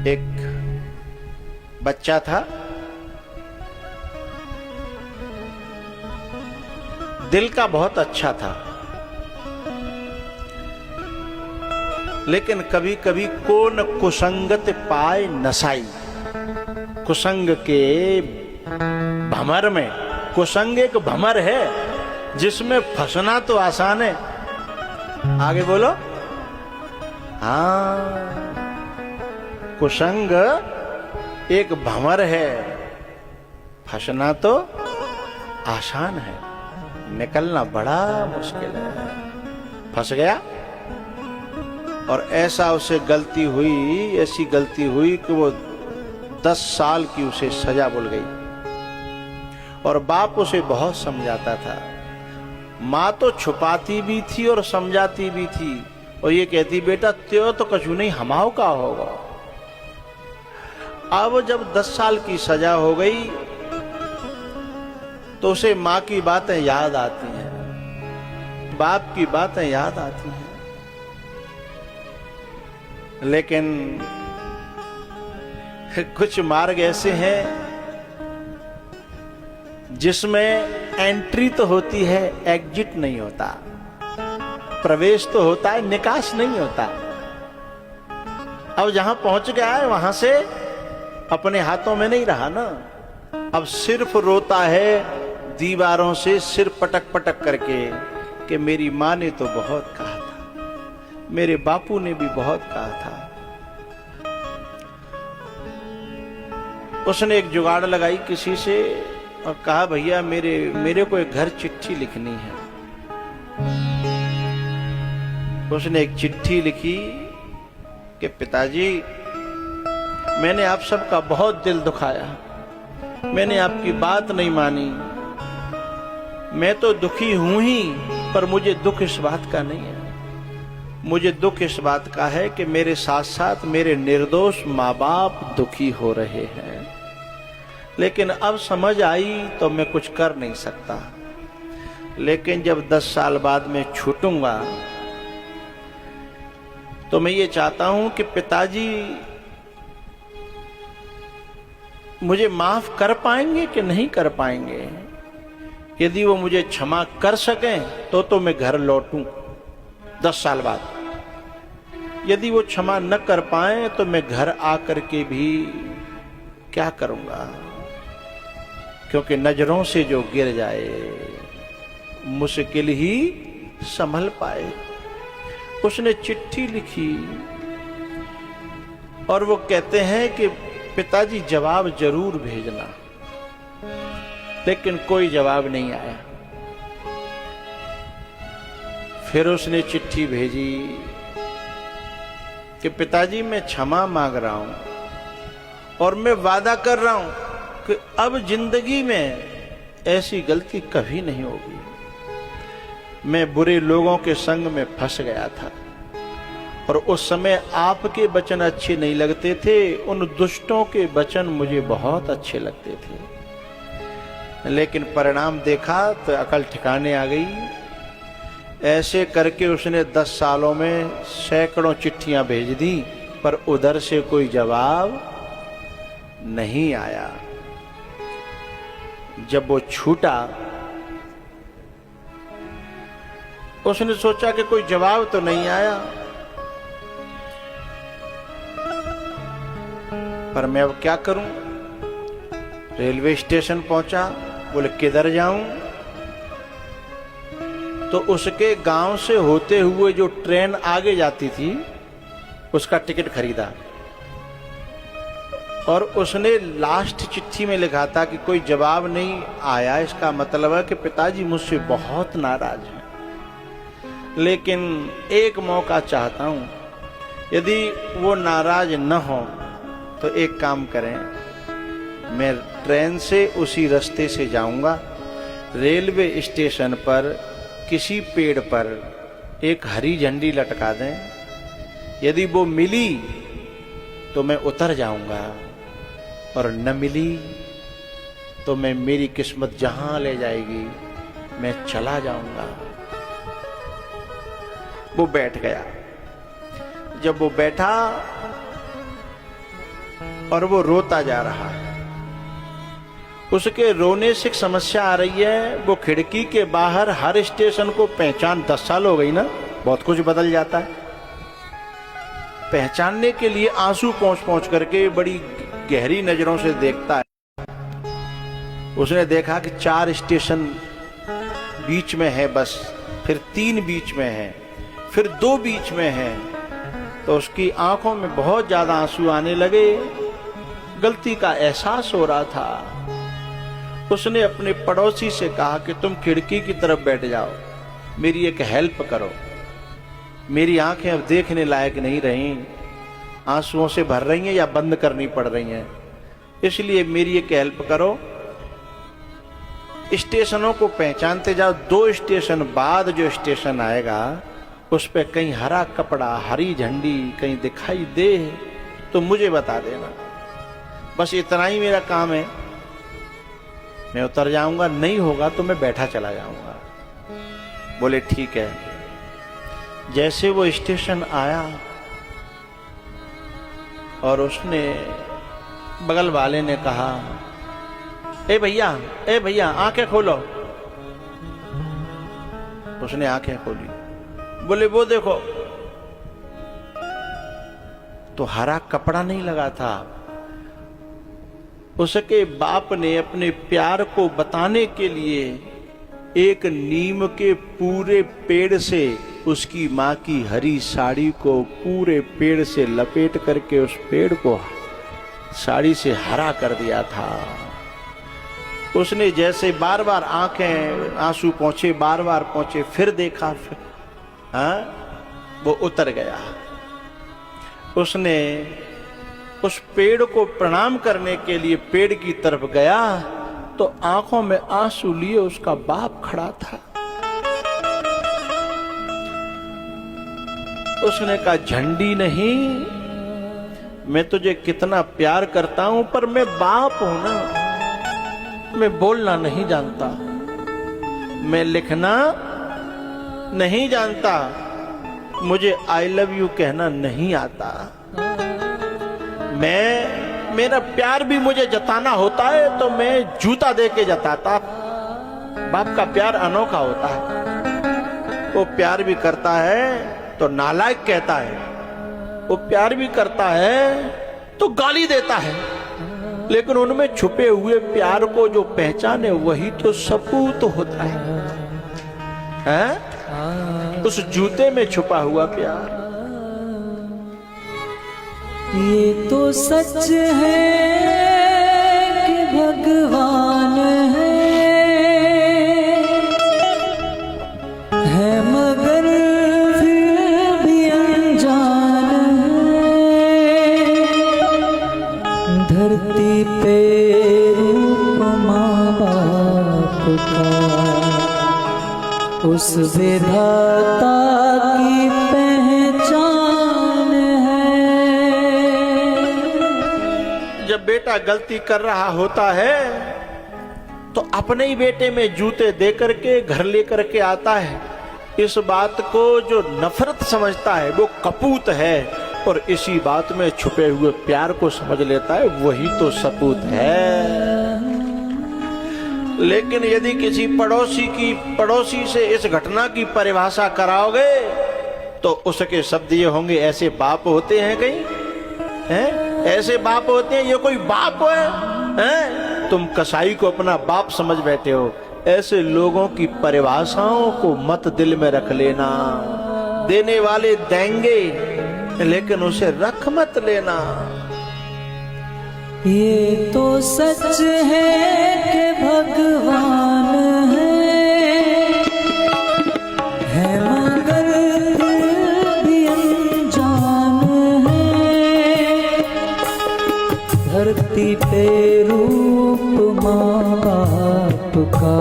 एक बच्चा था, दिल का बहुत अच्छा था, लेकिन कभी कभी कोन कुसंगत पाए नसाई। कुसंग के भंवर में, कुसंग एक भंवर है जिसमें फंसना तो आसान है। आगे बोलो। हाँ, कुसंग एक भंवर है, फंसना तो आसान है, निकलना बड़ा मुश्किल है। फंस गया और ऐसा उसे गलती हुई, ऐसी गलती हुई कि वो 10 साल की उसे सजा मिल गई। और बाप उसे बहुत समझाता था, माँ तो छुपाती भी थी और समझाती भी थी, और ये कहती बेटा त्यो तो कछु नहीं, हमाओ का होगा। अब जब 10 साल की सजा हो गई तो उसे माँ की बातें याद आती हैं, बाप की बातें याद आती हैं, लेकिन कुछ मार्ग ऐसे हैं जिसमें एंट्री तो होती है, एग्जिट नहीं होता। प्रवेश तो होता है, निकास नहीं होता। अब जहां पहुंच गया है वहां से अपने हाथों में नहीं रहा ना। अब सिर्फ रोता है दीवारों से सिर पटक पटक करके कि मेरी माँ ने तो बहुत कहा था, मेरे बापू ने भी बहुत कहा था। उसने एक जुगाड़ लगाई किसी से और कहा भैया मेरे को एक घर चिट्ठी लिखनी है। उसने एक चिट्ठी लिखी कि पिताजी, मैंने आप सबका बहुत दिल दुखाया, मैंने आपकी बात नहीं मानी, मैं तो दुखी हूं ही, पर मुझे दुख इस बात का नहीं है। मुझे दुख इस बात का है कि मेरे साथ साथ मेरे निर्दोष माँ बाप दुखी हो रहे हैं, लेकिन अब समझ आई तो मैं कुछ कर नहीं सकता। लेकिन जब 10 साल बाद में छूटूंगा तो मैं ये चाहता हूं कि पिताजी मुझे माफ कर पाएंगे कि नहीं कर पाएंगे। यदि वो मुझे क्षमा कर सकें तो मैं घर लौटूं 10 साल बाद। यदि वो क्षमा न कर पाए तो मैं घर आकर के भी क्या करूंगा, क्योंकि नजरों से जो गिर जाए मुश्किल ही संभल पाए। उसने चिट्ठी लिखी और वो कहते हैं कि पिताजी जवाब जरूर भेजना, लेकिन कोई जवाब नहीं आया। फिर उसने चिट्ठी भेजी कि पिताजी मैं क्षमा मांग रहा हूं और मैं वादा कर रहा हूं कि अब जिंदगी में ऐसी गलती कभी नहीं होगी। मैं बुरे लोगों के संग में फंस गया था और उस समय आपके वचन अच्छे नहीं लगते थे, उन दुष्टों के वचन मुझे बहुत अच्छे लगते थे, लेकिन परिणाम देखा तो अकल ठिकाने आ गई। ऐसे करके उसने 10 सालों में सैकड़ों चिट्ठियां भेज दी, पर उधर से कोई जवाब नहीं आया। जब वो छूटा उसने सोचा कि कोई जवाब तो नहीं आया, पर मैं अब क्या करूं। रेलवे स्टेशन पहुंचा, बोले किधर जाऊं, तो उसके गांव से होते हुए जो ट्रेन आगे जाती थी उसका टिकट खरीदा। और उसने लास्ट चिट्ठी में लिखा था कि कोई जवाब नहीं आया, इसका मतलब है कि पिताजी मुझसे बहुत नाराज हैं, लेकिन एक मौका चाहता हूं, यदि वो नाराज न हो तो एक काम करें, मैं ट्रेन से उसी रास्ते से जाऊंगा, रेलवे स्टेशन पर किसी पेड़ पर एक हरी झंडी लटका दें, यदि वो मिली तो मैं उतर जाऊंगा, और न मिली तो मैं मेरी किस्मत जहां ले जाएगी मैं चला जाऊंगा। वो बैठ गया। जब वो बैठा और वो रोता जा रहा है। उसके रोने से एक समस्या आ रही है, वो खिड़की के बाहर हर स्टेशन को पहचान, 10 साल हो गई ना, बहुत कुछ बदल जाता है। पहचानने के लिए आंसू पहुंच पहुंच करके बड़ी गहरी नजरों से देखता है। उसने देखा कि 4 स्टेशन बीच में है बस, फिर 3 बीच में है, फिर 2 बीच में है। तो उसकी आंखों में बहुत ज्यादा आंसू आने लगे। गलती का एहसास हो रहा था। उसने अपने पड़ोसी से कहा कि तुम खिड़की की तरफ बैठ जाओ, मेरी एक हेल्प करो। मेरी आंखें अब देखने लायक नहीं रहीं, आंसुओं से भर रही हैं या बंद करनी पड़ रही हैं, इसलिए मेरी एक हेल्प करो। स्टेशनों को पहचानते जाओ, 2 स्टेशन बाद जो स्टेशन आएगा उस पे कहीं हरा कपड़ा, हरी झंडी कहीं दिखाई दे तो मुझे बता देना। बस इतना ही मेरा काम है, मैं उतर जाऊंगा, नहीं होगा तो मैं बैठा चला जाऊंगा। बोले ठीक है। जैसे वो स्टेशन आया और उसने, बगल वाले ने कहा, ए भैया आंखें खोलो। उसने आंखें खोली। बोले वो देखो, तो हरा कपड़ा नहीं लगा था। उसके बाप ने अपने प्यार को बताने के लिए एक नीम के पूरे पेड़ से उसकी मां की हरी साड़ी को पूरे पेड़ से लपेट करके उस पेड़ को साड़ी से हरा कर दिया था। उसने जैसे बार बार आंखें आंसू पहुंचे, बार बार पहुंचे, फिर देखा, वो उतर गया। उसने उस पेड़ को प्रणाम करने के लिए पेड़ की तरफ गया तो आंखों में आंसू लिए उसका बाप खड़ा था। उसने कहा, झंडी नहीं, मैं तुझे कितना प्यार करता हूं, पर मैं बाप हूं ना, मैं बोलना नहीं जानता, मैं लिखना नहीं जानता, मुझे आई लव यू कहना नहीं आता। मेरा प्यार भी मुझे जताना होता है तो मैं जूता दे के जताता। बाप का प्यार अनोखा होता है। वो प्यार भी करता है तो नालायक कहता है, वो प्यार भी करता है तो गाली देता है, लेकिन उनमें छुपे हुए प्यार को जो पहचाने वही तो सपूत होता है? उस जूते में छुपा हुआ प्यार। ये तो सच है कि भगवान है मगर फिर भी अनजान है। धरती पे रूप माँ बाप का उस विधाता की पहचान है। जब बेटा गलती कर रहा होता है तो अपने ही बेटे में जूते दे करके घर लेकर के आता है। इस बात को जो नफरत समझता है वो कपूत है, और इसी बात में छुपे हुए प्यार को समझ लेता है वही तो सपूत है। लेकिन यदि किसी पड़ोसी से इस घटना की परिभाषा कराओगे तो उसके शब्द ये होंगे, ऐसे बाप होते हैं कहीं, हैं? ऐसे बाप होते हैं, ये कोई बाप है? तुम कसाई को अपना बाप समझ बैठे हो। ऐसे लोगों की परिभाषाओं को मत दिल में रख लेना। देने वाले देंगे लेकिन उसे रख मत लेना। ये तो सच है कि भगवान है मगर फिर भी अनजान है। धरती पे रूप माँ बाप का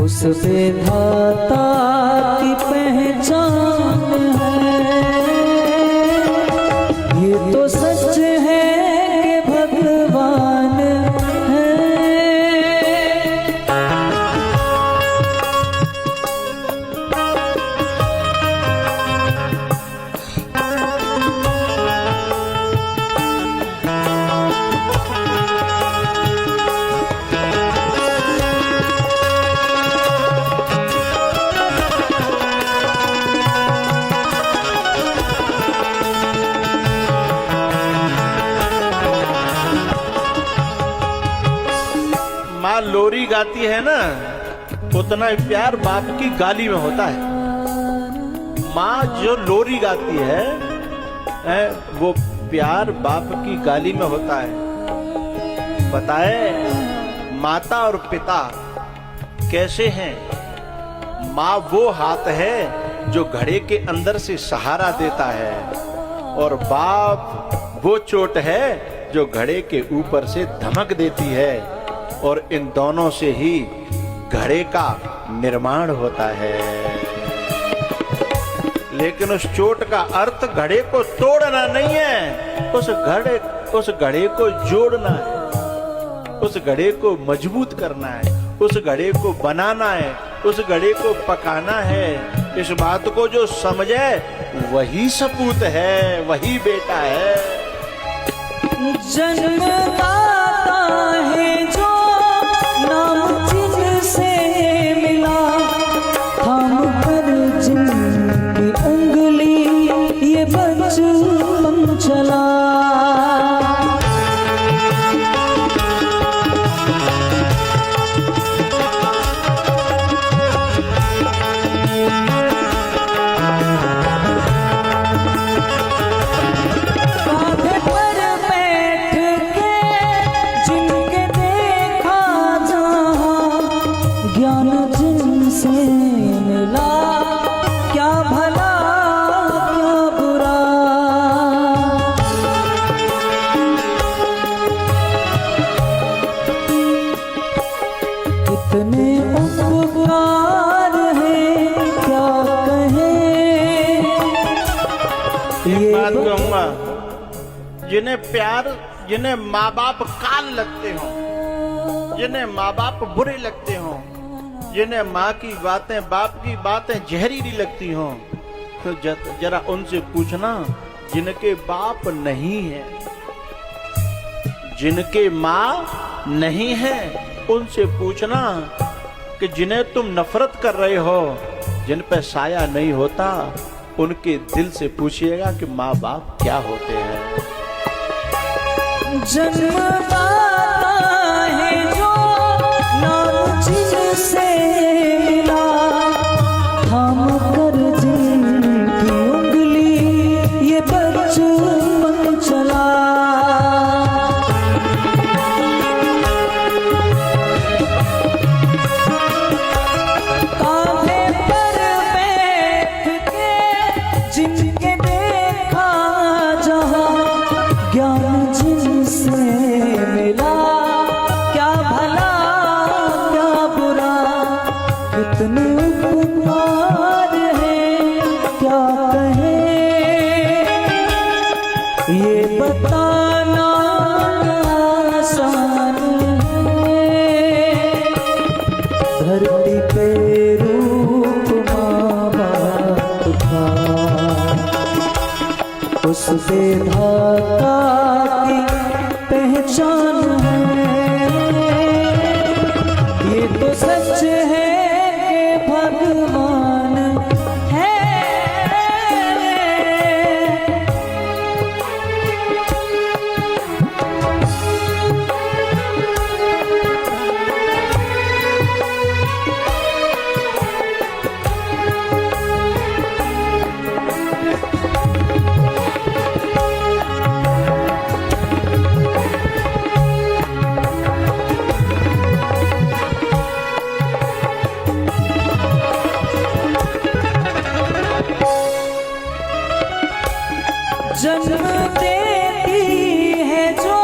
उस विधाता की पहचान है। ये तो सच है कि भगवान है। माँ लोरी गाती है ना, उतना ही प्यार बाप की गाली में होता है। माँ जो लोरी गाती है वो प्यार बाप की गाली में होता है। बताए माता और पिता कैसे हैं? माँ वो हाथ है जो घड़े के अंदर से सहारा देता है, और बाप वो चोट है जो घड़े के ऊपर से धमक देती है, और इन दोनों से ही घड़े का निर्माण होता है। लेकिन उस चोट का अर्थ घड़े को तोड़ना नहीं है, उस घड़े को जोड़ना है, उस घड़े को मजबूत करना है, उस घड़े को बनाना है, उस घड़े को पकाना है। इस बात को जो समझे वही सपूत है, वही बेटा है। जन्मदाता है जो नाम जिनसे मिला, थाम कर जिनकी उंगली ये बचपन चला। जिन्हें माँ बाप काल लगते हो, जिन्हें माँ बाप बुरे लगते हो, जिन्हें माँ की बातें बाप की बातें जहरीली लगती हो, तो जरा उनसे पूछना जिनके बाप नहीं है, जिनके माँ नहीं है, उनसे पूछना कि जिन्हें तुम नफरत कर रहे हो, जिन पे साया नहीं होता, उनके दिल से पूछिएगा कि माँ बाप क्या होते हैं। जन्मदाता है जो नाम जिनसे मिला, थाम कर जिनकी उंगली ये बचपन चला। कांधे पर बैठ के जिनके देखा जहां, ज्ञान जिनसे मिला, क्या भला क्या बुरा, इतने उपकार है क्या कहे, ये बताना आसान है। धरती पे रूप माँ बाप था, उस विधाता की पहचान है। ये तो सच है कि भगवान है। जन्म देती है जो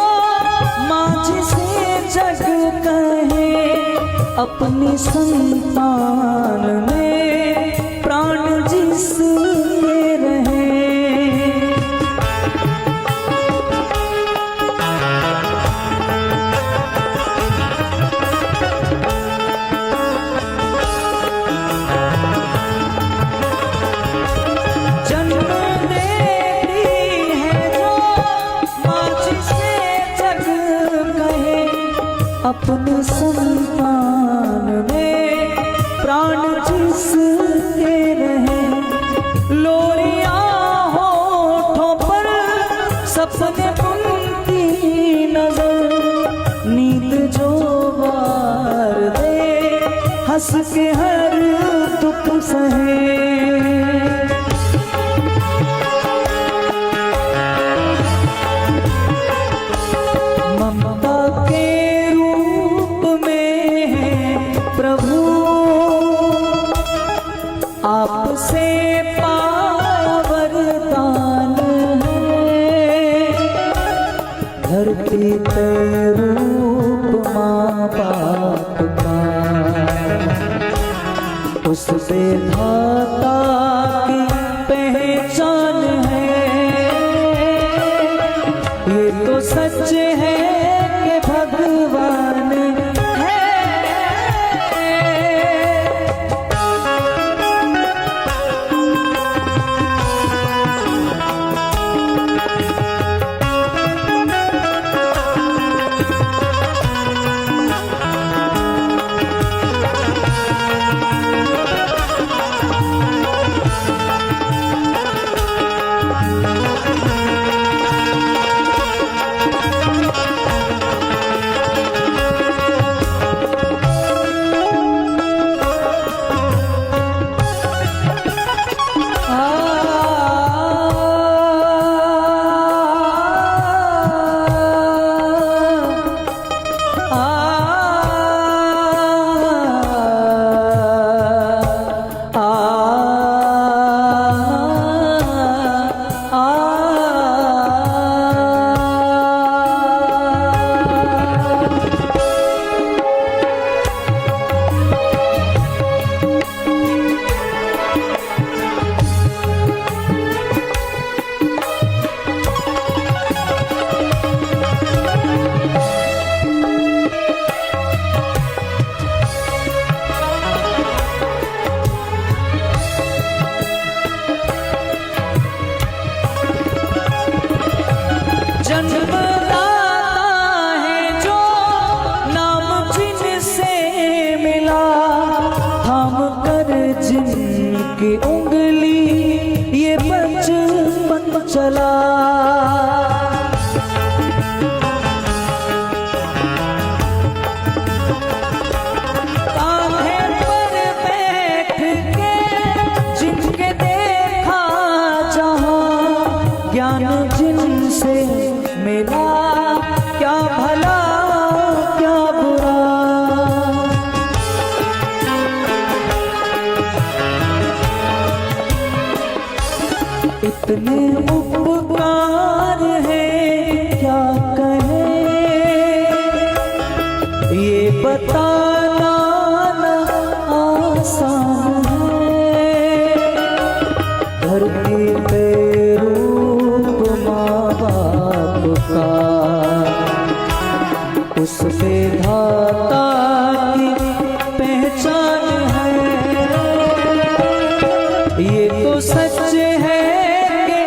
माँ जिसे जग कहे, अपनी संतान में प्राण जिसके रहे। अपने संतान में प्राण जिसके रहे, लोरियां होठों पर सपने बुनती नजर, नींद जो हंस के हर दुख सहे। ममता के रूप में है प्रभु, आपसे पाया वरदान है। धरती पे रूप माँ बाप का, उस विधाता की पहचान है। ये तो सच है कि भगवान है। जन्मदाता है जो नाम जिनसे मिला, थाम कर जिनकी उंगली ये बचपन चला। कांधे पर बैठ के जिनके देखा जहां, ज्ञान जिनसे मिला, क्या भला क्या बुरा। इतने उपकार है क्या कहें, ये बताना न आसान है। धरती पे रूप माँ बाप का, उस विधाता की पहचान है। ये तो सच है कि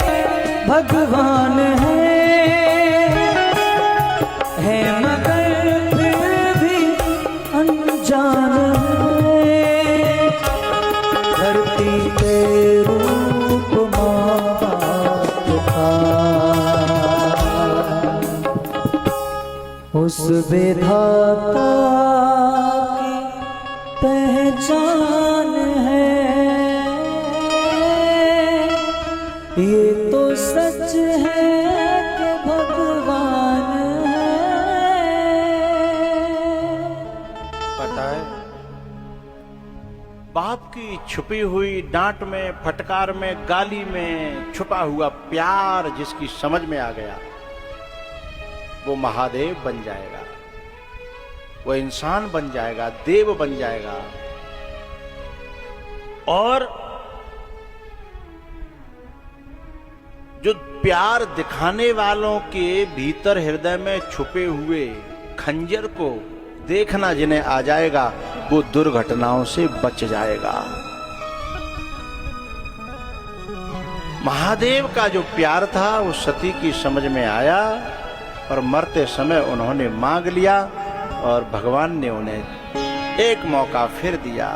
भगवान है मगर फिर भी अनजान है। धरती पे रूप माँ बाप का, उस विधाता की पहचान है। ये तो सच है कि भगवान है। पता है, बाप की छुपी हुई डांट में, फटकार में, गाली में छुपा हुआ प्यार जिसकी समझ में आ गया, वो महादेव बन जाएगा, वो इंसान बन जाएगा, देव बन जाएगा। और जो प्यार दिखाने वालों के भीतर हृदय में छुपे हुए खंजर को देखना जिन्हें आ जाएगा, वो दुर्घटनाओं से बच जाएगा। महादेव का जो प्यार था वो सती की समझ में आया, और मरते समय उन्होंने मांग लिया और भगवान ने उन्हें एक मौका फिर दिया।